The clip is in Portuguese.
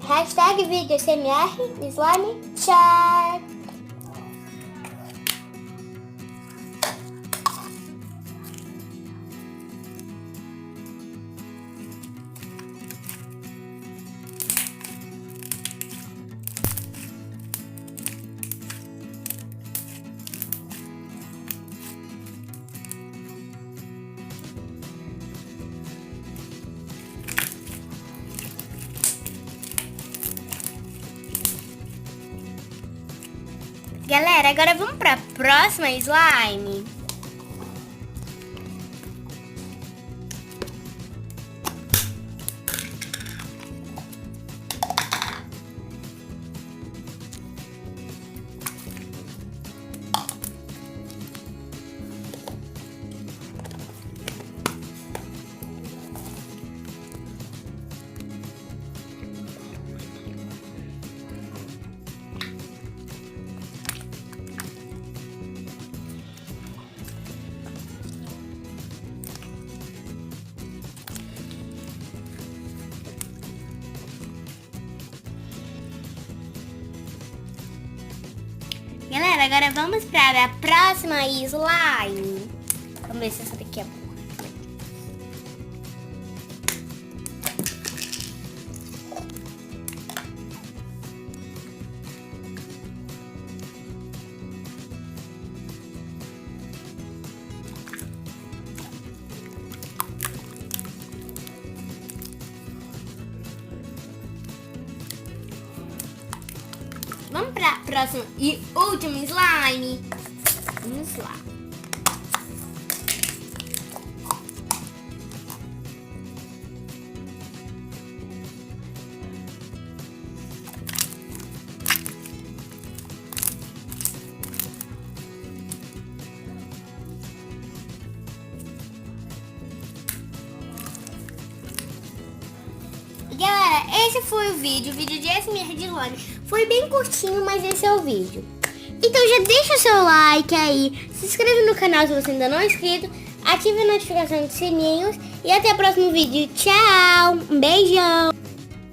Hashtag vídeo SMR Slime Check. Galera, agora vamos para a próxima slime. Galera, agora vamos para a próxima slime. Vamos ver se essa daqui é boa. Vamos para a próxima e última slime. Vamos lá. Galera, esse foi o vídeo de SMR de slime. Foi bem curtinho, mas esse é o vídeo. Então já deixa o seu like aí, se inscreve no canal se você ainda não é inscrito, ative a notificação dos sininhos e até o próximo vídeo. Tchau, um beijão!